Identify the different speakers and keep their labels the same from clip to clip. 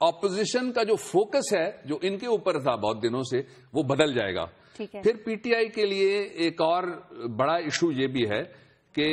Speaker 1: Opposition کا جو focus ہے جو ان کے اوپر تھا بہت دنوں سے وہ بدل جائے گا. پھر پی ٹی آئی کے لیے ایک اور بڑا ایشو یہ بھی ہے کہ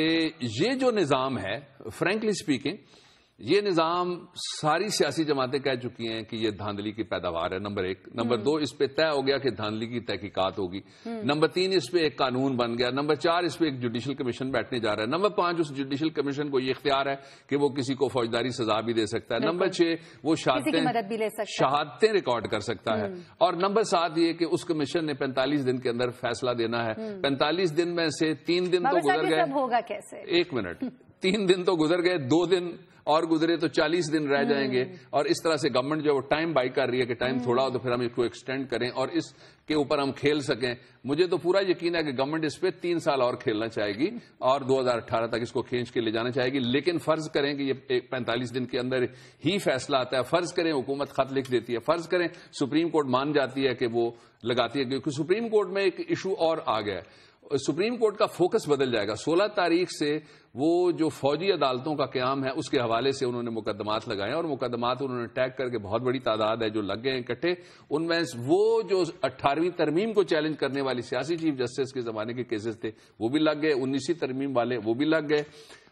Speaker 1: یہ جو نظام ہے فرینکلی اسپیکنگ یہ نظام ساری سیاسی جماعتیں کہہ چکی ہیں کہ یہ دھاندلی کی پیداوار ہے. نمبر 1. نمبر 2 اس پہ طے ہو گیا کہ دھاندلی کی تحقیقات ہوگی. نمبر 3 اس پہ ایک قانون بن گیا. نمبر 4 اس پہ ایک جوڈیشل کمیشن بیٹھنے جا رہا ہے. نمبر 5 اس جوڈیشل کمیشن کو یہ اختیار ہے کہ وہ کسی کو فوجداری سزا بھی دے سکتا ہے. نمبر 6 وہ شہادتیں ریکارڈ کر سکتا ہے. اور نمبر 7 یہ کہ اس کمیشن نے 45 دن کے اندر فیصلہ دینا ہے. 45 دن میں سے 3 دن تو گزر گئے.
Speaker 2: ہوگا کیسے؟
Speaker 1: 1 منٹ. 3 دن تو گزر گئے, 2 دن اور گزرے تو 40 دن رہ جائیں گے. اور اس طرح سے گورنمنٹ جو ٹائم بائی کر رہی ہے کہ ٹائم تھوڑا ہو تو پھر ہم اس کو ایکسٹینڈ کریں اور اس کے اوپر ہم کھیل سکیں. مجھے تو پورا یقین ہے کہ گورنمنٹ اس پہ 3 سال اور کھیلنا چاہے گی اور 2018 تک اس کو کھینچ کے لے جانا چاہے گی. لیکن فرض کریں کہ یہ 45 دن کے اندر ہی فیصلہ آتا ہے. فرض کریں حکومت خط لکھ دیتی ہے. فرض کریں سپریم کورٹ مان جاتی ہے کہ وہ لگاتی ہے, کیونکہ سپریم کورٹ میں ایک ایشو اور آ گیا ہے. سپریم کورٹ کا فوکس بدل جائے گا. 16 تاریخ سے وہ جو فوجی عدالتوں کا قیام ہے اس کے حوالے سے انہوں نے مقدمات لگائے اور مقدمات انہوں نے ٹیگ کر کے بہت بڑی تعداد ہے جو لگ گئے ہیں اکٹھے. ان میں وہ جو 18ویں ترمیم کو چیلنج کرنے والی سیاسی چیف جسٹس کے زمانے کے کیسز تھے وہ بھی لگ گئے. 19ویں ترمیم والے وہ بھی لگ گئے.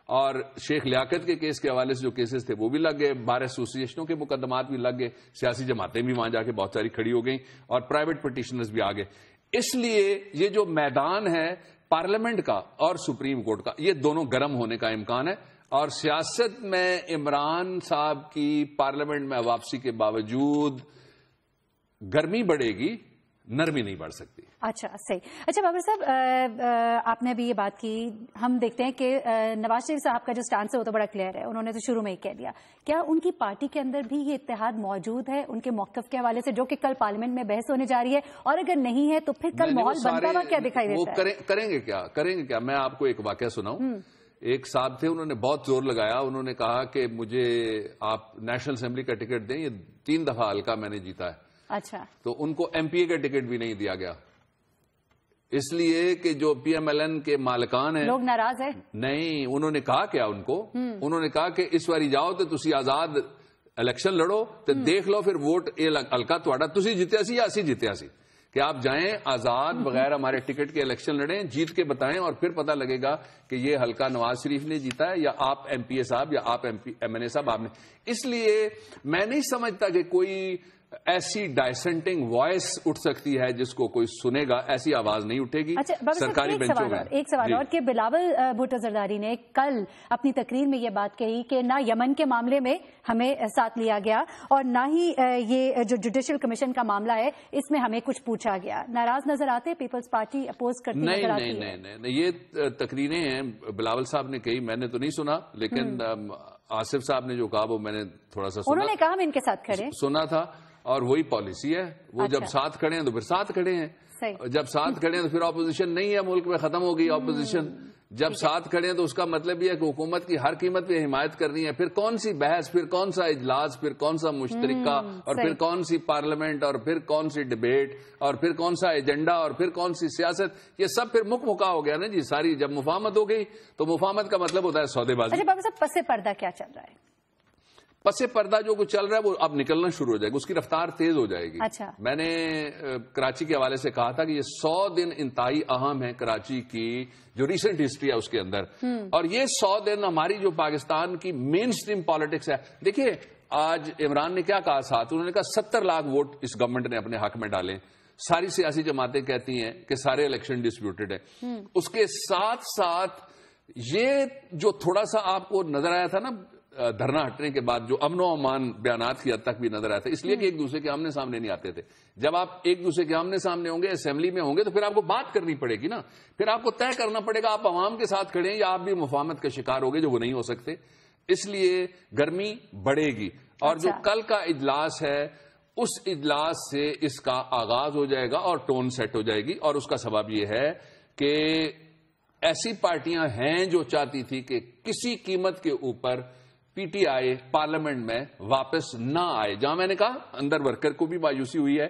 Speaker 1: اور شیخ لیاقت کے کیس کے حوالے سے جو کیسز تھے وہ بھی لگ گئے. بار ایسوسیشنوں کے مقدمات بھی لگ گئے. سیاسی جماعتیں بھی وہاں جا کے بہت ساری کھڑی ہو گئیں اور پرائیویٹ پٹیشنرز بھی آ گئے. اس لیے یہ جو میدان ہے پارلیمنٹ کا اور سپریم کورٹ کا یہ دونوں گرم ہونے کا امکان ہے. اور سیاست میں عمران صاحب کی پارلیمنٹ میں واپسی کے باوجود گرمی بڑھے گی, نرمی نہیں بڑھ سکتی.
Speaker 2: اچھا صحیح. اچھا بابر صاحب آپ نے ابھی یہ بات کی, ہم دیکھتے ہیں کہ نواز شریف صاحب کا جو سٹانس ہے وہ تو بڑا کلیئر ہے, انہوں نے تو شروع میں ہی کہہ دیا. کیا ان کی پارٹی کے اندر بھی یہ اتحاد موجود ہے ان کے موقف کے حوالے سے جو کہ کل پارلیمنٹ میں بحث ہونے جا رہی ہے, اور اگر نہیں ہے تو پھر کل ماحول بنتا ہوا کیا دکھائی دیتا ہے؟
Speaker 1: کریں گے کیا میں آپ کو ایک واقعہ سناؤں. ایک صاحب تھے, انہوں نے بہت زور لگایا, انہوں نے کہا کہ مجھے آپ نیشنل اسمبلی کا ٹکٹ دیں, یہ 3 دفعہ حلقہ میں نے جیتا ہے.
Speaker 2: اچھا.
Speaker 1: تو ان کو ایم پی اے کا ٹکٹ بھی نہیں دیا گیا, اس لیے کہ جو پی ایم ایل این کے مالکان ہیں
Speaker 2: لوگ ناراض ہیں. نہیں,
Speaker 1: انہوں نے کہا کیا ان کو, انہوں نے کہا کہ اس واری جاؤ تو تسی آزاد الیکشن لڑو تو دیکھ لو پھر ووٹ یہ ہلکا تھوڑا تسی جیتیا سی یا اسی جیتیا سی, کہ آپ جائیں آزاد بغیر ہمارے ٹکٹ کے الیکشن لڑیں, جیت کے بتائیں اور پھر پتہ لگے گا کہ یہ حلقہ نواز شریف نے جیتا ہے یا آپ ایم پی اے صاحب یا آپ ایم این اے صاحب آپ نے. اس لیے میں نہیں سمجھتا کہ کوئی ایسی ڈائسنٹنگ وائس اٹھ سکتی ہے جس کو کوئی سنے گا, ایسی آواز نہیں اٹھے گی سرکاری بینچوں میں.
Speaker 2: ایک سوال اور کہ بلاول بھٹو زرداری نے کل اپنی تقریر میں یہ بات کہی کہ نہ یمن کے معاملے میں ہمیں ساتھ لیا گیا اور نہ ہی یہ جو جوڈیشل کمیشن کا معاملہ ہے اس میں ہمیں کچھ پوچھا گیا. ناراض نظر آتے, پیپلز پارٹی اپوز کرتی نظر آتی ہے؟
Speaker 1: نہیں, یہ تقریریں ہیں بلاول صاحب نے کہی, میں نے تو نہیں سنا, لیکن آصف صاحب نے جو کہا وہ میں نے تھوڑا سا سنا.
Speaker 2: انہوں نے کہا ہم ان کے ساتھ کھڑے
Speaker 1: سنا تھا اور وہی پالیسی ہے. وہ جب ساتھ کھڑے ہیں تو پھر ساتھ کھڑے ہیں, جب ساتھ کھڑے ہیں تو پھر اپوزیشن نہیں ہے ملک میں, ختم ہو گئی اپوزیشن. جب ساتھ کھڑے ہیں تو اس کا مطلب یہ ہے کہ حکومت کی ہر قیمت پہ حمایت کرنی ہے. پھر کون سی بحث, پھر کون سا اجلاس, پھر کون سا مشترکہ, اور پھر کون سی پارلیمنٹ, اور پھر کون سی ڈبیٹ, اور پھر کون سا ایجنڈا, اور پھر کون سی سیاست. یہ سب پھر مکا ہو گیا نا جی ساری. جب مفاہمت ہو گئی تو مفاہمت کا مطلب ہوتا ہے سودے بازی.
Speaker 2: اچھا بابا صاحب, پس پردہ کیا چل رہا ہے؟
Speaker 1: پس پردہ جو کچھ چل رہا ہے وہ اب نکلنا شروع ہو جائے گا, اس کی رفتار تیز ہو جائے گی.
Speaker 2: اچھا.
Speaker 1: میں نے کراچی کے حوالے سے کہا تھا کہ یہ 100 دن انتہائی اہم ہے کراچی کی جو ریسنٹ ہسٹری ہے اس کے اندر, اور یہ 100 دن ہماری جو پاکستان کی مین سٹریم پالیٹکس ہے. دیکھیے آج عمران نے کیا کہا ساتھ, انہوں نے کہا 70 لاکھ ووٹ اس گورنمنٹ نے اپنے حق میں ڈالے. ساری سیاسی جماعتیں کہتی ہیں کہ سارے الیکشن ڈسپیوٹڈ ہے. اس کے ساتھ ساتھ یہ جو تھوڑا سا آپ کو نظر آیا تھا نا دھرنا ہٹنے کے بعد, جو امن و امان بیانات کی حد تک بھی نظر آیا تھا, اس لیے کہ ایک دوسرے کے آمنے سامنے نہیں آتے تھے. جب آپ ایک دوسرے کے آمنے سامنے ہوں گے, اسمبلی میں ہوں گے, تو پھر آپ کو بات کرنی پڑے گی نا, پھر آپ کو طے کرنا پڑے گا آپ عوام کے ساتھ کھڑے ہیں یا آپ بھی مفاہمت کا شکار ہوگے جو وہ نہیں ہو سکتے. اس لیے گرمی بڑھے گی. اور جو کل کا اجلاس ہے اس اجلاس سے اس کا آغاز ہو جائے گا اور ٹون سیٹ ہو جائے گی. اور اس کا سبب یہ ہے کہ ایسی پارٹیاں ہیں جو چاہتی تھی کہ کسی قیمت کے اوپر پی ٹی آئی پارلیمنٹ میں واپس نہ آئے. جہاں میں نے کہا اندر ورکر کو بھی مایوسی ہوئی ہے,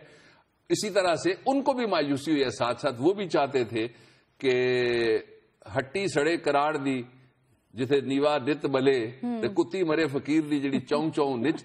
Speaker 1: اسی طرح سے ان کو بھی مایوسی ہوئی ہے. ساتھ ساتھ وہ بھی چاہتے تھے کہ ہٹی سڑے قرار دی ਜਿੱਥੇ ਨੀਵਾ ਨਿਤ ਬਲੇ ਤੇ ਕੁੱਤੀ ਮਰੇ ਫਕੀਰ ਦੀ ਜਿਹੜੀ ਚੌਂ ਚੌਂ ਨਿਚ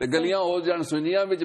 Speaker 1: ਤੇ ਗਲੀਆਂ ਹੋ ਜਾਣ ਸੁਨੀਆਂ ਵਿੱਚ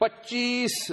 Speaker 1: 25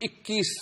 Speaker 1: 21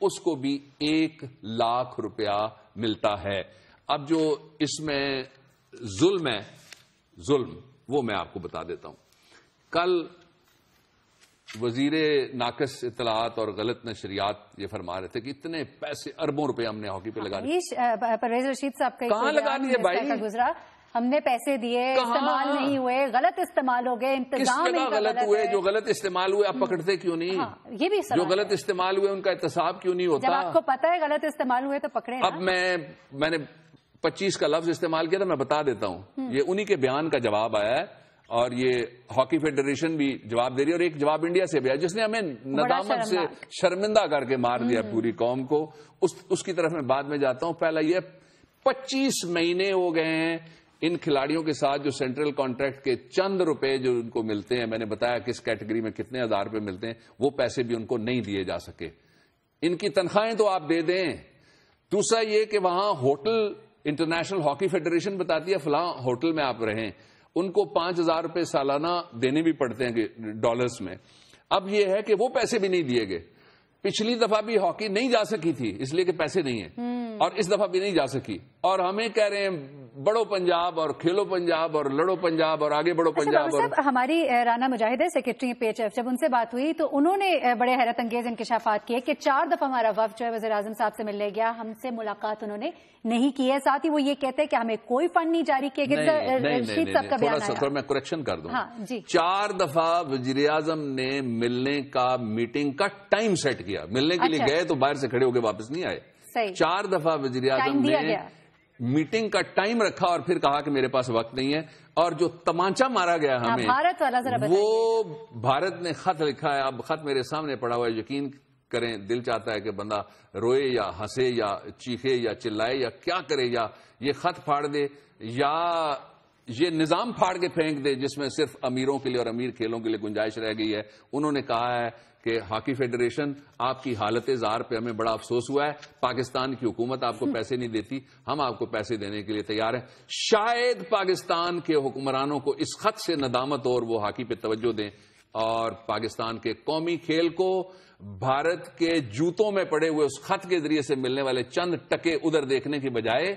Speaker 1: اس کو بھی 1 لاکھ روپیہ ملتا ہے. اب جو اس میں ظلم ہے، ظلم وہ میں آپ کو بتا دیتا ہوں. کل وزیر ناقص اطلاعات اور غلط نشریات یہ فرما رہے تھے کہ اتنے پیسے، اربوں روپے ہم نے ہاکی پہ لگا دیے.
Speaker 2: پرویز رشید صاحب کا
Speaker 1: کہاں لگا دیے بھائی؟
Speaker 2: گزرا، ہم نے پیسے دیے، استعمال نہیں ہوئے، غلط استعمال ہو گئے، انتظام
Speaker 1: کس جگہ غلط ہوئے؟ جو غلط استعمال ہوئے آپ پکڑتے کیوں نہیں؟
Speaker 2: یہ بھی
Speaker 1: جو غلط استعمال ہوئے ان کا احتساب کیوں نہیں ہوتا؟
Speaker 2: جب آپ کو پتا ہے غلط استعمال ہوئے تو پکڑے.
Speaker 1: اب میں نے 25 کا لفظ استعمال کیا تھا، میں بتا دیتا ہوں. یہ انہی کے بیان کا جواب آیا ہے اور یہ ہاکی فیڈریشن بھی جواب دے رہی ہے، اور ایک جواب انڈیا سے بھی آیا جس نے ہمیں ندامت سے شرمندہ کر کے مار دیا پوری قوم کو. اس کی طرف میں بعد میں جاتا ہوں. پہلا یہ 25 مہینے ہو گئے ہیں ان کھلاڑیوں کے ساتھ جو سینٹرل کانٹریکٹ کے چند روپے جو ان کو ملتے ہیں، میں نے بتایا کس کیٹیگری میں کتنے ہزار روپے ملتے ہیں، وہ پیسے بھی ان کو نہیں دیے جا سکے. ان کی تنخواہیں تو آپ دے دیں. دوسرا یہ کہ وہاں ہوٹل انٹرنیشنل ہاکی فیڈریشن بتاتی ہے فلاں ہوٹل میں آپ رہیں، ان کو 5,000 روپے سالانہ دینے بھی پڑتے ہیں ڈالرز میں. اب یہ ہے کہ وہ پیسے بھی نہیں دیے گئے. پچھلی دفعہ بھی ہاکی نہیں جا سکی تھی اس لیے کہ پیسے نہیں ہیں، اور اس دفعہ بھی نہیں جا سکی. اور ہمیں کہہ رہے ہیں بڑھو پنجاب اور کھیلو پنجاب اور لڑو پنجاب اور آگے بڑھو پنجاب.
Speaker 2: صاحب ہماری رانا مجاہد سیکرٹری پی ایچ ایف، جب ان سے بات ہوئی تو انہوں نے بڑے حیرت انگیز انکشافات کیے کہ 4 دفعہ ہمارا وفد جو ہے وزیر اعظم صاحب سے ملنے گیا، ہم سے ملاقات انہوں نے نہیں کی ہے. ساتھ ہی وہ یہ کہتے ہیں کہ ہمیں کوئی فنڈ نہیں جاری کیا گیا. رشید صاحب کا بیان آیا.
Speaker 1: میں کریکشن کر دوں. 4 دفعہ وزیر اعظم نے ملنے کا میٹنگ کا ٹائم سیٹ کیا. ملنے کے لیے گئے تو باہر سے کھڑے ہو کے واپس نہیں آئے. 4 دفعہ وزیر اعظم نے میٹنگ کا ٹائم رکھا اور پھر کہا کہ میرے پاس وقت نہیں ہے. اور جو تمانچہ مارا گیا ہمیں،
Speaker 2: بھارت والا ذرا
Speaker 1: وہ بھارت نے خط لکھا ہے. اب خط میرے سامنے پڑا ہوا ہے، یقین کریں دل چاہتا ہے کہ بندہ روئے یا ہنسے یا چیخے یا چلائے یا کیا کرے، یا یہ خط پھاڑ دے یا یہ نظام پھاڑ کے پھینک دے جس میں صرف امیروں کے لیے اور امیر کھیلوں کے لیے گنجائش رہ گئی ہے. انہوں نے کہا ہے کہ ہاکی فیڈریشن آپ کی حالت زار پہ ہمیں بڑا افسوس ہوا ہے. پاکستان کی حکومت آپ کو پیسے نہیں دیتی، ہم آپ کو پیسے دینے کے لیے تیار ہیں. شاید پاکستان کے حکمرانوں کو اس خط سے ندامت اور وہ ہاکی پہ توجہ دیں اور پاکستان کے قومی کھیل کو بھارت کے جوتوں میں پڑے ہوئے اس خط کے ذریعے سے ملنے والے چند ٹکے ادھر دیکھنے کے بجائے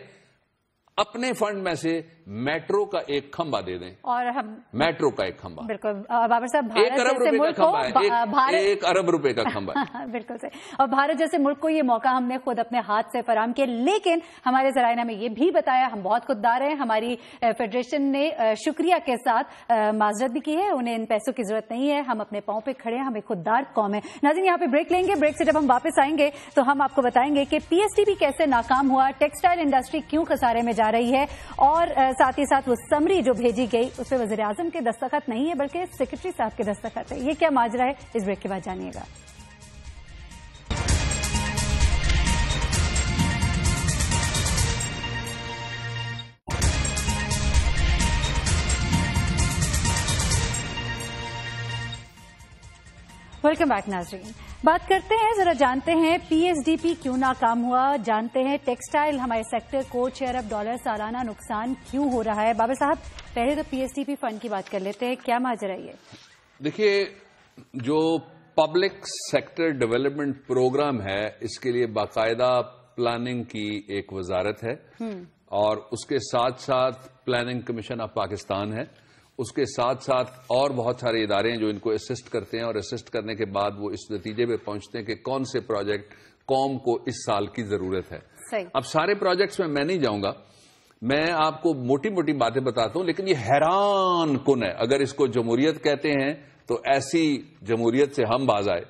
Speaker 1: اپنے فنڈ میں سے میٹرو کا ایک کھمبا دے دیں. اور ہم میٹرو کا ایک کھمبا، بالکل بابر صاحب، 1 ارب روپے کا کھمبا ہے، 1 ارب روپے کا کھمبا.
Speaker 2: بالکل صحیح. اور بھارت جیسے ملک کو یہ موقع ہم نے خود اپنے ہاتھ سے فراہم کیا، لیکن ہمارے ذرائع نے یہ بھی بتایا ہم بہت خوددار ہیں. ہماری فیڈریشن نے شکریہ کے ساتھ معذرت بھی کی ہے، انہیں ان پیسوں کی ضرورت نہیں ہے، ہم اپنے پاؤں پہ کھڑے ہیں، ہمیں خوددار قوم ہے. ناظرین یہاں پہ بریک لیں گے. بریک سے جب ہم واپس آئیں گے تو ہم آپ کو بتائیں گے کہ پی ایس ٹی بھی کیسے ناکام ہوا، ٹیکسٹائل انڈسٹری کیوں خسارے میں جا رہی ہے، اور ساتھ ہی ساتھ وہ سمری جو بھیجی گئی اس پہ وزیر اعظم کے دستخط نہیں ہے بلکہ سیکرٹری صاحب کے دستخط ہے. یہ کیا ماجرا ہے، اس بریک کے بعد جانیے گا. ویلکم بیک ناظرین. بات کرتے ہیں، ذرا جانتے ہیں پی ایس ڈی پی کیوں ناکام ہوا، جانتے ہیں ٹیکسٹائل ہمارے سیکٹر کو $6 ارب سالانہ نقصان کیوں ہو رہا ہے. بابر صاحب پہلے تو P S D P fund کی بات کر لیتے ہیں، کیا ماجرا ہے؟
Speaker 1: دیکھیے، جو پبلک سیکٹر ڈیولپمنٹ پروگرام ہے اس کے لیے باقاعدہ پلاننگ کی ایک وزارت ہے، اور اس کے ساتھ ساتھ پلاننگ کمیشن آف پاکستان ہے. اس کے ساتھ ساتھ اور بہت سارے ادارے ہیں جو ان کو اسسٹ کرتے ہیں، اور اسسٹ کرنے کے بعد وہ اس نتیجے پہ پہنچتے ہیں کہ کون سے پروجیکٹ قوم کو اس سال کی ضرورت ہے. اب سارے پروجیکٹس میں نہیں جاؤں گا، میں آپ کو موٹی موٹی باتیں بتاتا ہوں، لیکن یہ حیران کن ہے. اگر اس کو جمہوریت کہتے ہیں تو ایسی جمہوریت سے ہم باز آئے.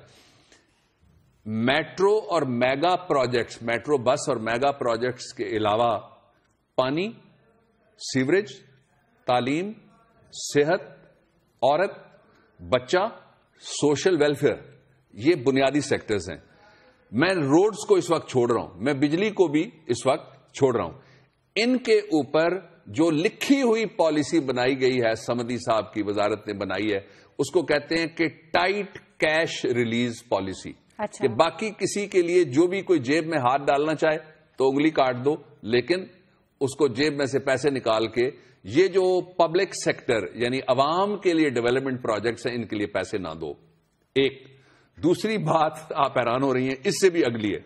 Speaker 1: میٹرو اور میگا پروجیکٹس، میٹرو بس اور میگا پروجیکٹس کے علاوہ پانی، سیوریج، تعلیم، صحت، عورت، بچہ، سوشل ویلفیئر، یہ بنیادی سیکٹرز ہیں. میں روڈز کو اس وقت چھوڑ رہا ہوں، میں بجلی کو بھی اس وقت چھوڑ رہا ہوں. ان کے اوپر جو لکھی ہوئی پالیسی بنائی گئی ہے، سمدی صاحب کی وزارت نے بنائی ہے، اس کو کہتے ہیں کہ ٹائٹ کیش ریلیز پالیسی. کہ باقی کسی کے لیے جو بھی کوئی جیب میں ہاتھ ڈالنا چاہے تو انگلی کاٹ دو، لیکن اس کو جیب میں سے پیسے نکال کے یہ جو پبلک سیکٹر یعنی عوام کے لیے ڈیولپمنٹ پروجیکٹس ہیں ان کے لیے پیسے نہ دو. ایک دوسری بات آپ حیران ہو رہی ہیں، اس سے بھی اگلی ہے،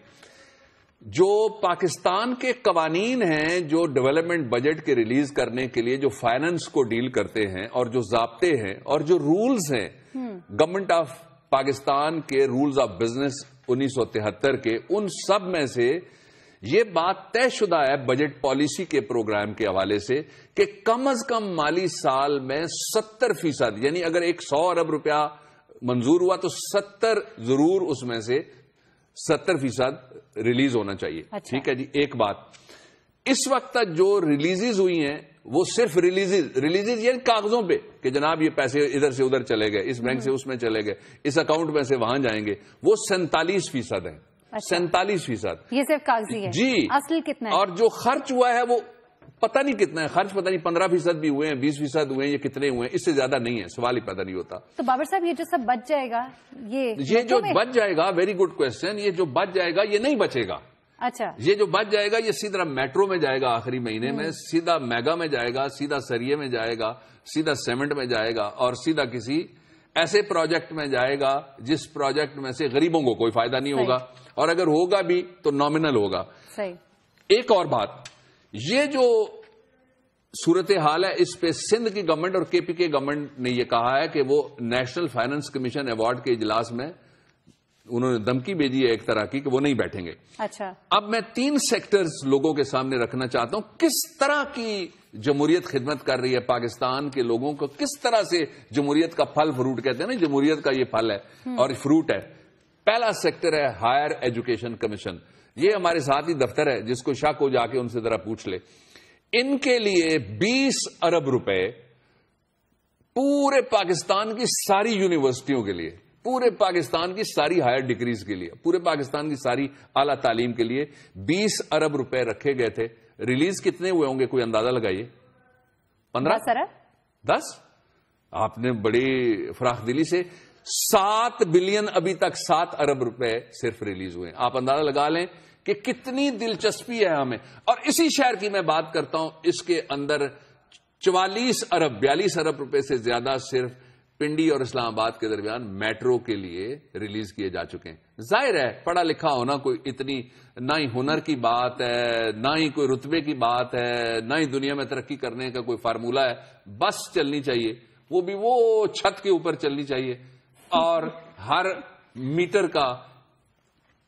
Speaker 1: جو پاکستان کے قوانین ہیں جو ڈیولپمنٹ بجٹ کے ریلیز کرنے کے لیے جو فائننس کو ڈیل کرتے ہیں اور جو ضابطے ہیں اور جو رولز ہیں گورنمنٹ آف پاکستان کے رولز آف بزنس 1973 کے، ان سب میں سے یہ بات طے شدہ ہے بجٹ پالیسی کے پروگرام کے حوالے سے کہ کم از کم مالی سال میں 70%، یعنی اگر 100 ارب روپیہ منظور ہوا تو 70 ضرور اس میں سے 70% ریلیز ہونا چاہیے. ٹھیک ہے جی. ایک بات، اس وقت تک جو ریلیزز ہوئی ہیں وہ صرف ریلیزز یعنی کاغذوں پہ کہ جناب یہ پیسے ادھر سے ادھر چلے گئے، اس بینک سے اس میں چلے گئے، اس اکاؤنٹ میں سے وہاں جائیں گے، وہ 47% ہیں. 47%.
Speaker 2: یہ صرف کاغذی ہے
Speaker 1: جی.
Speaker 2: اصل کتنا ہے؟ اور
Speaker 1: جو خرچ ہوا ہے وہ پتہ نہیں کتنا ہے، خرچ پتہ نہیں 15% بھی ہوئے ہیں، 20% ہوئے ہیں، یہ کتنے ہوئے ہیں، اس سے زیادہ نہیں ہے، سوال ہی پیدا نہیں ہوتا.
Speaker 2: تو بابر صاحب یہ جو سب بچ جائے گا، یہ
Speaker 1: جو بچ جائے گا، ویری گڈ کوشچن، یہ جو بچ جائے گا یہ نہیں بچے گا.
Speaker 2: اچھا.
Speaker 1: یہ جو بچ جائے گا یہ سیدھا میٹرو میں جائے گا، آخری مہینے میں سیدھا میگا میں جائے گا، سیدھا سریے میں جائے گا، سیدھا سیمنٹ میں جائے گا، اور سیدھا کسی ایسے پروجیکٹ میں جائے گا جس پروجیکٹ میں سے غریبوں کو کوئی فائدہ نہیں ہوگا، اور اگر ہوگا بھی تو نامنل ہوگا.
Speaker 2: صحیح.
Speaker 1: ایک اور بات، یہ جو صورتحال ہے اس پہ سندھ کی گورنمنٹ اور کے پی کے گورنمنٹ نے یہ کہا ہے کہ وہ نیشنل فائنانس کمیشن ایوارڈ کے اجلاس میں انہوں نے دھمکی بھیجی ہے ایک طرح کی کہ وہ نہیں بیٹھیں گے.
Speaker 2: اچھا.
Speaker 1: اب میں 3 سیکٹرز لوگوں کے سامنے رکھنا چاہتا ہوں، کس طرح کی جمہوریت خدمت کر رہی ہے پاکستان کے لوگوں کو، کس طرح سے جمہوریت کا پھل فروٹ کہتے ہیں نا، جمہوریت کا یہ پھل ہے اور فروٹ ہے. پہلا سیکٹر ہے ہائر ایجوکیشن کمیشن. یہ ہمارے ساتھ ہی دفتر ہے، جس کو شک ہو جا کے ان سے ذرا پوچھ لے. ان کے لیے 20 ارب روپے پورے پاکستان کی ساری یونیورسٹیوں کے لیے، پورے پاکستان کی ساری ہائر ڈگریز کے لیے، پورے پاکستان کی ساری اعلی تعلیم کے لیے 20 ارب روپے رکھے گئے تھے. ریلیز کتنے ہوئے ہوں گے، کوئی اندازہ لگائیے؟ 15 10. آپ نے بڑی فراخ دلی سے 7 بلین، ابھی تک 7 ارب روپے صرف ریلیز ہوئے. آپ اندازہ لگا لیں کہ کتنی دلچسپی ہے ہمیں. اور اسی شہر کی میں بات کرتا ہوں، اس کے اندر 42 ارب روپے سے زیادہ صرف پنڈی اور اسلام آباد کے درمیان میٹرو کے لیے ریلیز کیے جا چکے ہیں. ظاہر ہے پڑھا لکھا ہونا کوئی اتنی نہ ہی ہنر کی بات ہے، نہ ہی کوئی رتبے کی بات ہے، نہ ہی دنیا میں ترقی کرنے کا کوئی فارمولہ ہے. بس چلنی چاہیے، وہ بھی وہ چھت کے اوپر چلنی چاہیے، اور ہر میٹر کا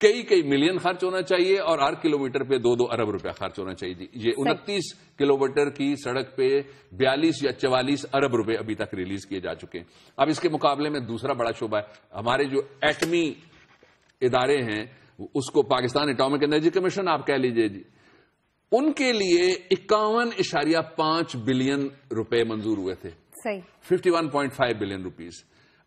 Speaker 1: کئی ملین خرچ ہونا چاہیے، اور ہر کلومیٹر پہ 2 ارب روپیہ خرچ ہونا چاہیے. جی یہ 29 کلومیٹر کی سڑک پہ 42 یا 44 ارب روپے ابھی تک ریلیز کیے جا چکے ہیں. اب اس کے مقابلے میں دوسرا بڑا شعبہ ہے ہمارے جو ایٹمی ادارے ہیں، اس کو پاکستان اٹامک انرجی کمیشن آپ کہہ لیجئے جی، ان کے لیے 51.5 بلین روپے منظور ہوئے تھے.
Speaker 2: صحیح.
Speaker 1: 51.5 بلین روپیز.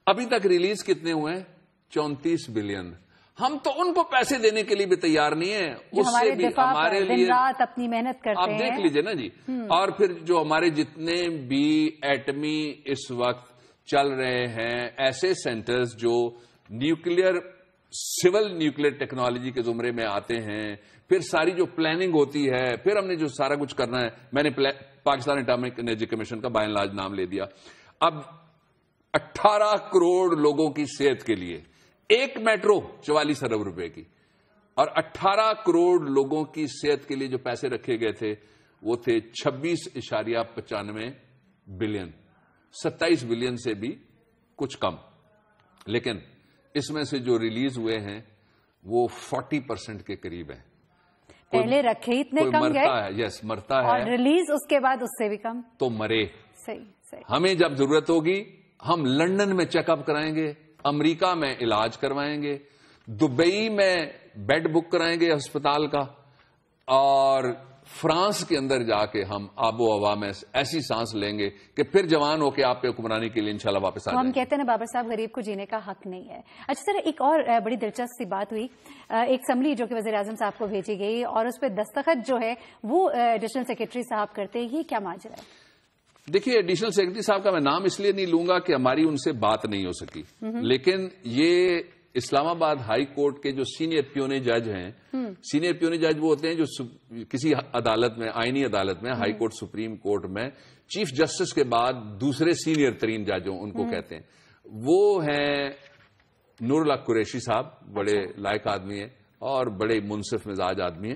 Speaker 1: ابھی تک ریلیز کتنے ہوئے ہیں؟ 34 بلین. ہم تو ان کو پیسے دینے کے لیے بھی تیار نہیں ہیں. اس سے بھی ہمارے لیے
Speaker 2: رات اپنی محنت کرتے ہیں.
Speaker 1: آپ دیکھ لیجئے نا جی. اور پھر جو ہمارے جتنے بھی ایٹمی اس وقت چل رہے ہیں ایسے سینٹرز جو نیوکلیئر سول نیوکلیئر ٹیکنالوجی کے زمرے میں آتے ہیں، پھر ساری جو پلاننگ ہوتی ہے، پھر ہم نے جو سارا کچھ کرنا ہے، میں نے پاکستان اٹامک انرجی کمیشن کا بائی اینڈ لارج نام لے دیا. اب 18 کروڑ لوگوں کی صحت کے لیے ایک میٹرو 44 ارب روپے کی، اور 18 کروڑ لوگوں کی صحت کے لیے جو پیسے رکھے گئے تھے وہ تھے 26.95 بلین، 27 بلین سے بھی کچھ کم. لیکن اس میں سے جو ریلیز ہوئے ہیں وہ 40% کے قریب ہیں.
Speaker 2: پہلے رکھے اتنے کم گئے.
Speaker 1: مرتا ہے، یس مرتا ہے،
Speaker 2: اور ریلیز اس کے بعد اس سے بھی کم
Speaker 1: تو مرے.
Speaker 2: صحیح.
Speaker 1: ہمیں جب ضرورت ہوگی ہم لندن میں چیک اپ کرائیں گے، امریکہ میں علاج کروائیں گے، دبئی میں بیڈ بک کرائیں گے ہسپتال کا، اور فرانس کے اندر جا کے ہم آب و ہوا میں ایسی سانس لیں گے کہ پھر جوان ہو کے آپ پہ حکمرانی کے لیے انشاءاللہ واپس آ جائیں گے.
Speaker 2: ہم کہتے ہیں نا بابر صاحب، غریب کو جینے کا حق نہیں ہے. اچھا سر، ایک اور بڑی دلچسپ سی بات ہوئی، ایک سمری جو کہ وزیر اعظم صاحب کو بھیجی گئی اور اس پہ دستخط جو ہے وہ ایڈیشنل سیکرٹری صاحب کرتے، یہ کیا ماجرا ہے؟
Speaker 1: دیکھیے، ایڈیشنل سیکرٹری صاحب کا میں نام اس لیے نہیں لوں گا کہ ہماری ان سے بات نہیں ہو سکی، لیکن یہ اسلام آباد ہائی کورٹ کے جو سینئر پیونی جج ہیں، سینئر پیونی جج وہ ہوتے ہیں جو کسی عدالت میں، آئینی عدالت میں، ہائی کورٹ، سپریم کورٹ میں چیف جسٹس کے بعد دوسرے سینئر ترین جج ان کو کہتے ہیں. وہ ہیں نور اللہ قریشی صاحب بڑے لائق آدمی ہیں اور بڑے منصف مزاج آدمی ہیں.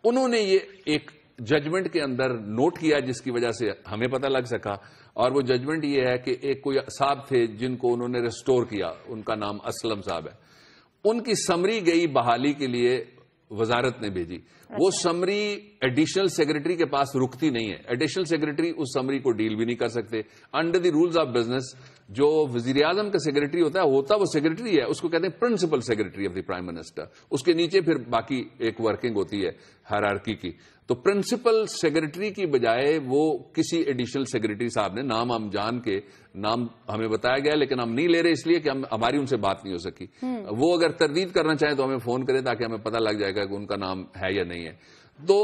Speaker 1: انہوں نے یہ ایک ججمنٹ کے اندر نوٹ کیا جس کی وجہ سے ہمیں پتہ لگ سکا, اور وہ ججمنٹ یہ ہے کہ ایک کوئی صاحب تھے جن کو انہوں نے ریسٹور کیا, ان کا نام اسلم صاحب ہے. ان کی سمری گئی بحالی کے لیے, وزارت نے بھیجی. وہ سمری ایڈیشنل سیکرٹری کے پاس رکتی نہیں ہے. ایڈیشنل سیکرٹری اس سمری کو ڈیل بھی نہیں کر سکتے. Under the rules of business جو وزیر اعظم کا سیکرٹری ہوتا ہے وہ سیکرٹری ہے, اس کو کہتے ہیں principal secretary of the prime minister. اس کے نیچے پھر باقی ایک ورکنگ ہوتی ہے ہائرارکی کی. تو پرنسپل سیکرٹری کی بجائے وہ کسی ایڈیشنل سیکرٹری صاحب نے, نام ہم جان کے, نام ہمیں بتایا گیا لیکن ہم نہیں لے رہے اس لیے کہ ہماری ان سے بات نہیں ہو سکی. وہ اگر تردید کرنا چاہیں تو ہمیں فون کریں تاکہ ہمیں پتہ لگ جائے گا کہ ان کا نام ہے یا نہیں ہے. تو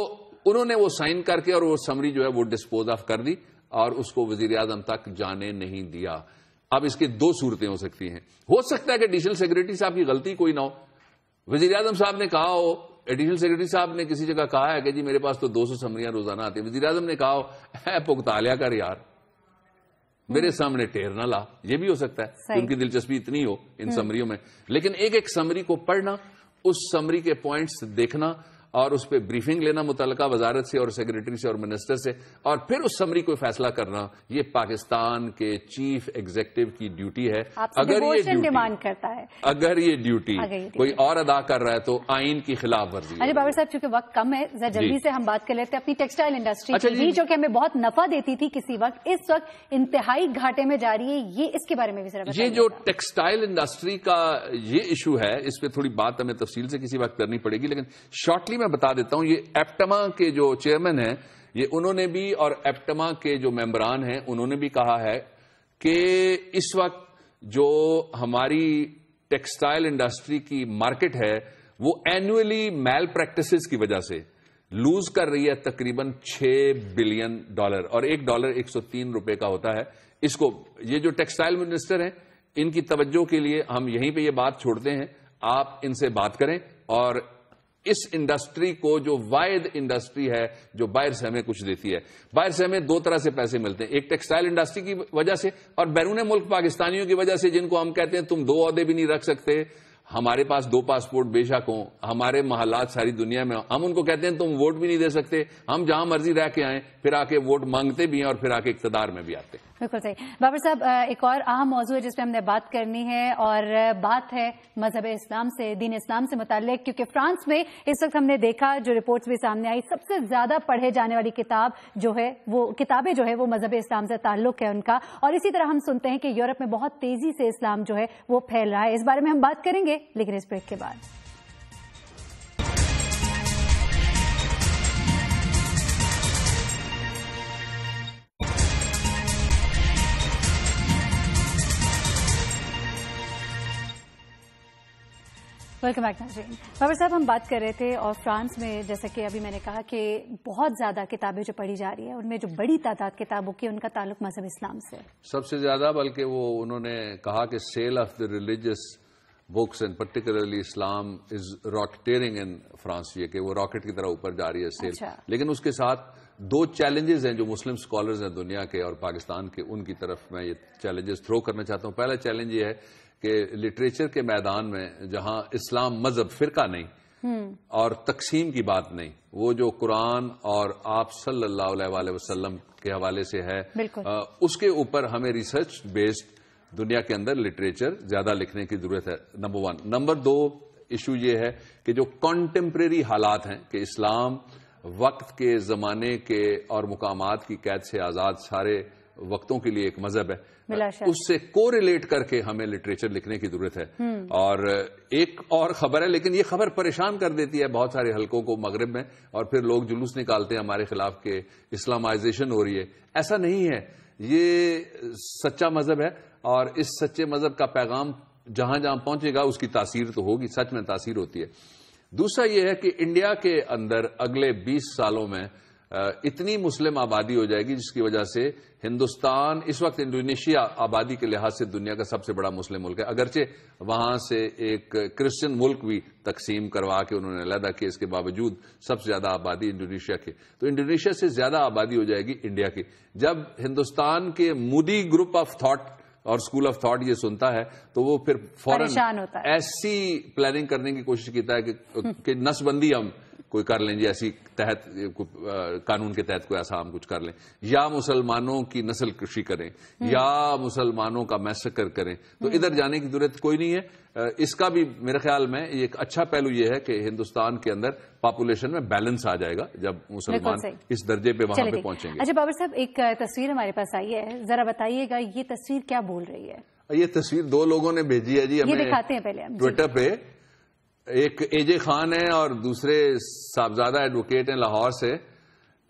Speaker 1: انہوں نے وہ سائن کر کے اور وہ سمری جو ہے وہ ڈسپوز آف کر دی اور اس کو وزیر اعظم تک جانے نہیں دیا. اب اس کی دو صورتیں ہو سکتی ہیں. ہو سکتا ہے کہ ایڈیشنل سیکرٹری صاحب کی غلطی کوئی نہ ہو, وزیر اعظم صاحب نے کہا ہو, ایڈیشنل سیکرٹری صاحب نے کسی جگہ کہا ہے کہ جی میرے پاس تو 200 سمریاں روزانہ آتی ہیں, وزیر اعظم نے کہا ہو اے پگتا لیا کر یار, میرے سامنے ٹیر نہ لا. یہ بھی ہو سکتا ہے کہ ان کی دلچسپی اتنی ہو ان سمریوں میں. لیکن ایک سمری کو پڑھنا, اس سمری کے پوائنٹس دیکھنا اور اس پہ بریفنگ لینا متعلقہ وزارت سے اور سیکرٹری سے اور منسٹر سے, اور پھر اس سمری کو فیصلہ کرنا, یہ پاکستان کے چیف ایگزیکٹو کی ڈیوٹی ہے. اگر یہ ڈیوٹی کوئی اور ادا کر رہا ہے تو آئین کی خلاف ورزی.
Speaker 2: ارے بابر صاحب چونکہ وقت کم ہے, جلدی سے ہم بات کر لیتے ہیں اپنی ٹیکسٹائل انڈسٹری کی, جو کہ ہمیں بہت نفع دیتی تھی کسی وقت, اس وقت انتہائی گھاٹے میں جا رہی ہے. یہ اس کے بارے میں بھی ذرا بتائیے.
Speaker 1: یہ جو ٹیکسٹائل انڈسٹری کا یہ ایشو ہے, اس پہ تھوڑی بات ہمیں تفصیل سے کسی وقت کرنی پڑے گی, لیکن شارٹلی میں بتا دیتا ہوں. یہ ایپٹما کے جو چیئرمین ہیں, یہ انہوں نے بھی, اور ایپٹما کے جو ممبران ہیں انہوں نے بھی کہا ہے کہ اس وقت جو ہماری ٹیکسٹائل انڈسٹری کی مارکیٹ ہے وہ اینولی میل پریکٹسز کی وجہ سے لوز کر رہی ہے تقریباً $6 بلین, اور $1 103 روپے کا ہوتا ہے. اس کو یہ جو ٹیکسٹائل منسٹر ہیں ان کی توجہ کے لیے ہم یہیں پہ یہ بات چھوڑتے ہیں. آپ ان سے بات کریں, اور اس انڈسٹری کو جو واحد انڈسٹری ہے جو باہر سے ہمیں کچھ دیتی ہے. باہر سے ہمیں دو طرح سے پیسے ملتے ہیں, ایک ٹیکسٹائل انڈسٹری کی وجہ سے اور بیرون ملک پاکستانیوں کی وجہ سے, جن کو ہم کہتے ہیں تم 2 عہدے بھی نہیں رکھ سکتے. ہمارے پاس 2 پاسپورٹ بے شک ہوں, ہمارے محلات ساری دنیا میں, ہم ان کو کہتے ہیں تم ووٹ بھی نہیں دے سکتے. ہم جہاں مرضی رہ کے آئیں, پھر آ کے ووٹ مانگتے بھی ہیں اور پھر آ کے اقتدار میں بھی آتے ہیں.
Speaker 2: بالکل صحیح. بابر صاحب, ایک اور اہم موضوع ہے جس پہ ہم نے بات کرنی ہے, اور بات ہے مذہب اسلام سے, دین اسلام سے متعلق, کیونکہ فرانس میں اس وقت ہم نے دیکھا جو رپورٹس بھی سامنے آئی, سب سے زیادہ پڑھے جانے والی کتابیں جو ہے وہ مذہب اسلام سے تعلق ہے ان کا. اور اسی طرح ہم سنتے ہیں کہ یورپ میں بہت تیزی سے اسلام جو ہے وہ پھیل رہا ہے. اس بارے میں ہم بات کریں گے لیکن اس بریک کے بعد. ویلکم بیک ناظرین. بابر صاحب, ہم بات کر رہے تھے, اور فرانس میں جیسا کہ ابھی میں نے کہا کہ بہت زیادہ کتابیں جو پڑھی جا رہی ہیں ان میں جو بڑی تعداد کتابوں کی ان کا تعلق مذہب اسلام سے
Speaker 1: سب سے زیادہ, بلکہ وہ انہوں نے کہا کہ sale of the religious books and particularly Islam is racketeering in France, یہ کہ وہ راکٹ کی طرح اوپر جا رہی ہے سیل. لیکن اس کے ساتھ 2 چیلنجز ہیں جو مسلم اسکالرز ہیں دنیا کے اور پاکستان کے, ان کی طرف میں یہ چیلنجز تھرو کرنا چاہتا ہوں. پہلا چیلنج یہ ہے کہ لٹریچر کے میدان میں جہاں اسلام مذہب فرقہ نہیں اور تقسیم کی بات نہیں, وہ جو قرآن اور آپ صلی اللہ علیہ وآلہ وسلم کے حوالے سے ہے, اس کے اوپر ہمیں ریسرچ بیسڈ دنیا کے اندر لٹریچر زیادہ لکھنے کی ضرورت ہے. نمبر 1. نمبر 2 ایشو یہ ہے کہ جو کانٹمپریری حالات ہیں کہ اسلام وقت کے, زمانے کے اور مقامات کی قید سے آزاد سارے وقتوں کے لیے ایک مذہب ہے, اس سے کو ریلیٹ کر کے ہمیں لٹریچر لکھنے کی ضرورت ہے. اور ایک اور خبر ہے, لیکن یہ خبر پریشان کر دیتی ہے بہت سارے حلقوں کو مغرب میں, اور پھر لوگ جلوس نکالتے ہیں ہمارے خلاف کہ اسلامائزیشن ہو رہی ہے. ایسا نہیں ہے, یہ سچا مذہب ہے, اور اس سچے مذہب کا پیغام جہاں جہاں پہنچے گا اس کی تاثیر تو ہوگی, سچ میں تاثیر ہوتی ہے. دوسرا یہ ہے کہ انڈیا کے اندر اگلے 20 سالوں میں اتنی مسلم آبادی ہو جائے گی جس کی وجہ سے ہندوستان اس وقت انڈونیشیا آبادی کے لحاظ سے دنیا کا سب سے بڑا مسلم ملک ہے, اگرچہ وہاں سے ایک کرسچن ملک بھی تقسیم کروا کے انہوں نے علیحدہ کیا, اس کے باوجود سب سے زیادہ آبادی انڈونیشیا کی. تو انڈونیشیا سے زیادہ آبادی ہو جائے گی انڈیا کی. جب ہندوستان کے مودی گروپ آف تھاٹ اور اسکول آف تھاٹ یہ سنتا ہے تو وہ پھر
Speaker 2: پریشان ہوتا
Speaker 1: فوراً
Speaker 2: ہے.
Speaker 1: ایسی پلاننگ کرنے کی کوشش کرتا ہے کہ نس بندی ہم کوئی کر لیں جی، ایسی تحت قانون کے تحت کوئی ایسا ہم کچھ کر لیں، یا مسلمانوں کی نسل کشی کریں، یا مسلمانوں کا میسکر کریں. تو ادھر جانے کی ضرورت کوئی نہیں ہے. اس کا بھی میرے خیال میں ایک اچھا پہلو یہ ہے کہ ہندوستان کے اندر پاپولیشن میں بیلنس آ جائے گا جب مسلمان اس درجے پہ وہاں پہ پہنچیں گے.
Speaker 2: اچھا بابر صاحب، ایک تصویر ہمارے پاس آئی ہے، ذرا بتائیے گا یہ تصویر کیا بول رہی ہے؟
Speaker 1: یہ تصویر دو لوگوں نے بھیجی ہے جی
Speaker 2: یہ
Speaker 1: ہمیں،
Speaker 2: دکھاتے ہیں پہلے ہم
Speaker 1: ٹویٹر پہ. ایک اے جے خان ہے اور دوسرے صاحبزادہ ایڈوکیٹ ہیں لاہور سے.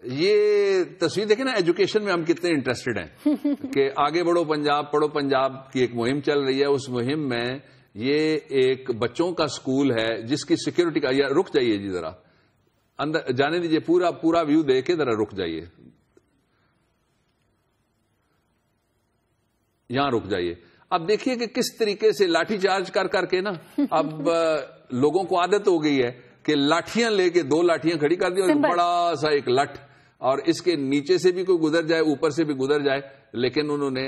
Speaker 1: یہ تصویر دیکھیں نا، ایجوکیشن میں ہم کتنے انٹرسٹڈ ہیں کہ آگے بڑھو پنجاب پڑھو پنجاب کی ایک مہم چل رہی ہے. اس مہم میں یہ ایک بچوں کا سکول ہے جس کی سیکیورٹی کا، یا رک جائیے جی ذرا اندر جانے دیجیے، پورا ویو دے کے ذرا رک جائیے، یہاں رک جائیے. اب دیکھیے کہ کس طریقے سے لاٹھی چارج کر کے نا اب لوگوں کو عادت ہو گئی ہے کہ لاٹھیاں لے کے 2 لاٹھیاں کھڑی کر دی اور بڑا سا ایک لٹ، اور اس کے نیچے سے بھی کوئی گزر جائے اوپر سے بھی گزر جائے. لیکن انہوں نے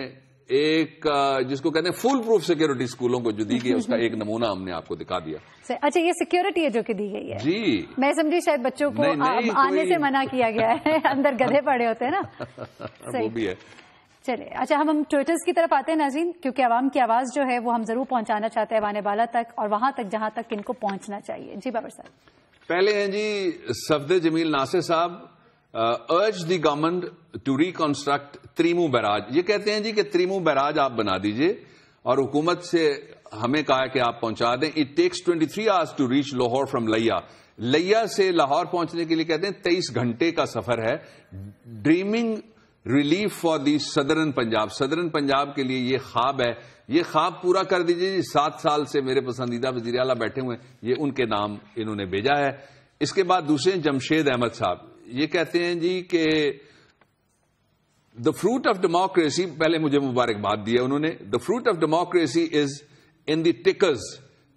Speaker 1: ایک جس کو کہتے ہیں فول پروف سیکیورٹی اسکولوں کو جو دی گئی اس کا ایک نمونہ ہم نے آپ کو دکھا دیا.
Speaker 2: اچھا، یہ سیکیورٹی ہے جو کہ دی گئی ہے؟
Speaker 1: جی
Speaker 2: میں سمجھی شاید بچوں کو آنے سے منع کیا گیا ہے، اندر گدھے پڑے ہوتے ہیں نا.
Speaker 1: وہ بھی ہے.
Speaker 2: چلے اچھا، ہم ٹویٹرز کی طرف آتے ہیں ناظرین، کیونکہ عوام کی آواز جو ہے وہ ہم ضرور پہنچانا چاہتے ہیں ایوان بالا تک، اور وہاں تک جہاں تک ان کو پہنچنا چاہیے. جی بابر صاحب.
Speaker 1: پہلے ہیں جی صفدر جمیل ناصر صاحب، urge the government to reconstruct Trimmu barrage. یہ کہتے ہیں جی کہ تریمو بیراج آپ بنا دیجئے، اور حکومت سے ہمیں کہا کہ آپ پہنچا دیں. It takes 23 hours to reach Lahore from Layyah. Layyah سے لاہور پہنچنے کے لیے کہتے ہیں 23 گھنٹے کا سفر ہے. Dreaming relief for the southern Punjab. Southern Punjab کے لیے یہ خواب ہے، یہ خواب پورا کر دیجیے جی. 7 سال سے میرے پسندیدہ وزیر اعلیٰ بیٹھے ہوئے ہیں، یہ ان کے نام انہوں نے بھیجا ہے. اس کے بعد دوسرے جمشید احمد صاحب، یہ کہتے ہیں جی کہ دا فروٹ آف ڈیموکریسی، پہلے مجھے مبارکباد دی ہے انہوں نے. The fruit of democracy is in the tickers.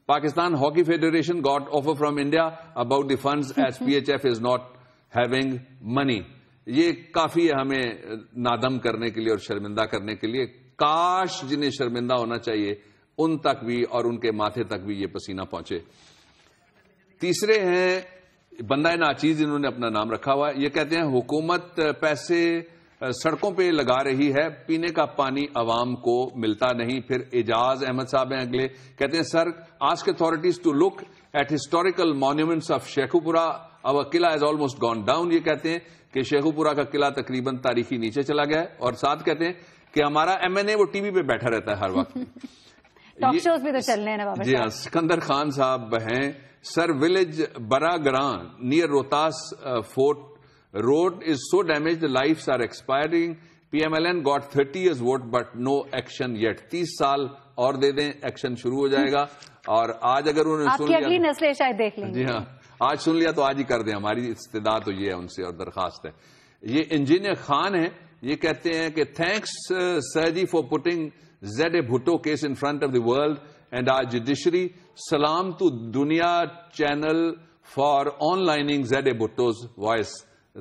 Speaker 1: Pakistan hockey federation got offer from India about the funds as PHF is not having money. یہ کافی ہے ہمیں نادم کرنے کے لیے اور شرمندہ کرنے کے لیے. کاش جنہیں شرمندہ ہونا چاہیے ان تک بھی اور ان کے ماتھے تک بھی یہ پسینہ پہنچے. تیسرے ہیں بندہ ناچیز، انہوں نے اپنا نام رکھا ہوا ہے. یہ کہتے ہیں حکومت پیسے سڑکوں پہ لگا رہی ہے، پینے کا پانی عوام کو ملتا نہیں. پھر اعجاز احمد صاحب ہیں اگلے، کہتے ہیں sir ask authorities to look at historical monuments of Sheikhupura, اور قلعہ ہیز آلموسٹ گون ڈاؤن. یہ کہتے ہیں کہ شیخوپورہ کا قلعہ تقریباً تاریخی نیچے چلا گیا ہے. اور ساتھ کہتے ہیں کہ ہمارا MNA وہ ٹی وی پہ بیٹھا رہتا ہے ہر وقت.
Speaker 2: ٹاک شوز بھی تو چلنے ہیں نا بابا.
Speaker 1: جی ہاں. سکندر خان صاحب ہیں، سر ولیج برا گران near Rohtas fort road is so damage the lives are expiring. PMLN got 30 years vote but no action yet. 30 سال اور دے دیں، ایکشن شروع ہو جائے گا. اور آج اگر انہوں نے
Speaker 2: آپ کی اگلی نسلیں شاید دیکھ لیں.
Speaker 1: جی ہاں، آج سن لیا تو آج ہی کر دیں. ہماری استدعا تو یہ ہے ان سے اور درخواست ہے. یہ انجینئر خان ہیں، یہ کہتے ہیں کہ thanks sir ji for putting ZA Bhutto case in front of the world and our judiciary. سلام to Dunya channel for on lining ZA Bhutto's voice.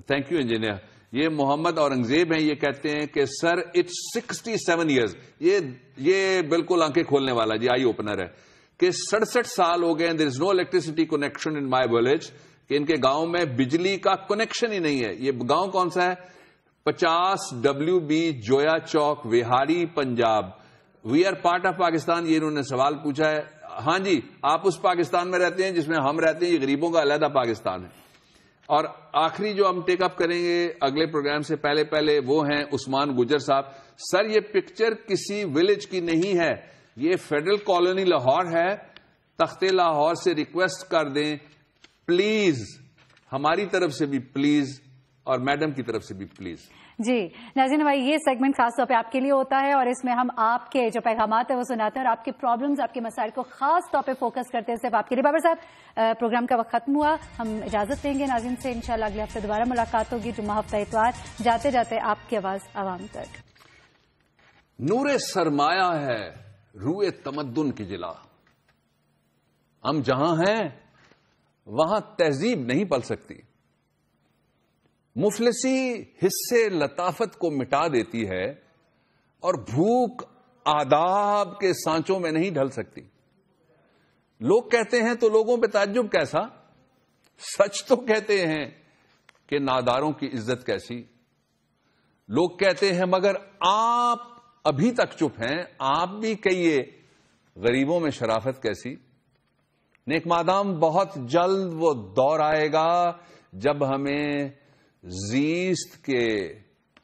Speaker 1: Thank you engineer. یہ محمد اورنگزیب ہیں، یہ کہتے ہیں کہ سر اٹس 67 ایئرز. یہ بالکل آنکھیں کھولنے والا جی، آئی اوپنر ہے کہ 67 سال ہو گئے there is no electricity connection in my village, کہ ان کے گاؤں میں بجلی کا کنیکشن ہی نہیں ہے. یہ گاؤں کون سا ہے؟ 50 WB Joya Chowk, Vehari, Punjab. We are part of Pakistan. یہ انہوں نے سوال پوچھا ہے. ہاں جی، آپ اس پاکستان میں رہتے ہیں جس میں ہم رہتے ہیں. یہ غریبوں کا علیحدہ پاکستان ہے. اور آخری جو ہم ٹیک اپ کریں گے اگلے پروگرام سے پہلے وہ ہیں عثمان گجر صاحب. سر یہ پکچر کسی ولیج کی نہیں ہے، یہ فیڈرل کالونی لاہور ہے. تخت لاہور سے ریکویسٹ کر دیں پلیز، ہماری طرف سے بھی پلیز اور میڈم کی طرف سے بھی پلیز.
Speaker 2: جی ناظرین بھائی، یہ سیگمنٹ خاص طور پہ آپ کے لیے ہوتا ہے اور اس میں ہم آپ کے جو پیغامات ہیں وہ سناتے ہیں اور آپ کے پرابلمز، آپ کے مسائل کو خاص طور پہ فوکس کرتے ہیں صرف آپ کے لیے. بابر صاحب، پروگرام کا وقت ختم ہوا، ہم اجازت دیں گے ناظرین سے. انشاءاللہ اگلے ہفتے دوبارہ ملاقات ہوگی، جمعہ ہفتہ اتوار. جاتے جاتے آپ کی آواز عوام تک.
Speaker 1: نور سرمایہ ہے روئے تمدن کی جلا، ہم جہاں ہیں وہاں تہذیب نہیں پل سکتی. مفلسی حصے لطافت کو مٹا دیتی ہے اور بھوک آداب کے سانچوں میں نہیں ڈھل سکتی. لوگ کہتے ہیں تو لوگوں پہ تعجب کیسا؟ سچ تو کہتے ہیں کہ ناداروں کی عزت کیسی. لوگ کہتے ہیں مگر آپ ابھی تک چپ ہیں، آپ بھی کہیے غریبوں میں شرافت کیسی. نیک مادام بہت جلد وہ دور آئے گا جب ہمیں زیست کے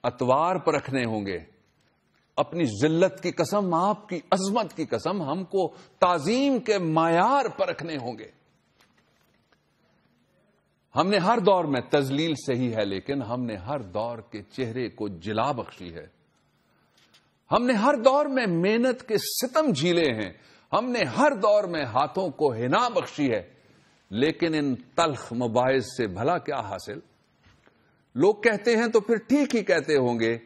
Speaker 1: اتوار پرکھنے ہوں گے. اپنی ذلت کی قسم، آپ کی عظمت کی قسم، ہم کو تعظیم کے معیار پرکھنے ہوں گے. ہم نے ہر دور میں تذلیل سہی ہے، لیکن ہم نے ہر دور کے چہرے کو جلا بخشی ہے. ہم نے ہر دور میں محنت کے ستم جھیلے ہیں. ہم نے ہر دور میں ہاتھوں کو حنا بخشی ہے. لیکن ان تلخ مباحث سے بھلا کیا حاصل؟ لوگ کہتے ہیں تو پھر ٹھیک ہی کہتے ہوں گے،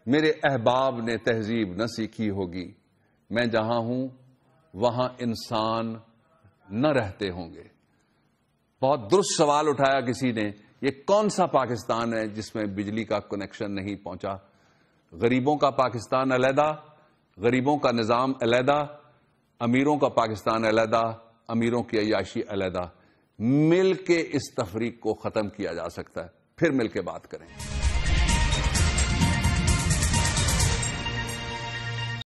Speaker 1: میرے احباب نے تہذیب نہ سیکھی ہوگی. میں جہاں ہوں وہاں انسان نہ رہتے ہوں گے. بہت درست سوال اٹھایا کسی نے، یہ کون سا پاکستان ہے جس میں بجلی کا کنیکشن نہیں پہنچا؟ غریبوں کا پاکستان علیحدہ، غریبوں کا نظام علیحدہ، امیروں کا پاکستان علیحدہ، امیروں کی عیاشی علیحدہ. مل کے اس تفریق کو ختم کیا جا سکتا ہے. پھر مل کے بات کریں.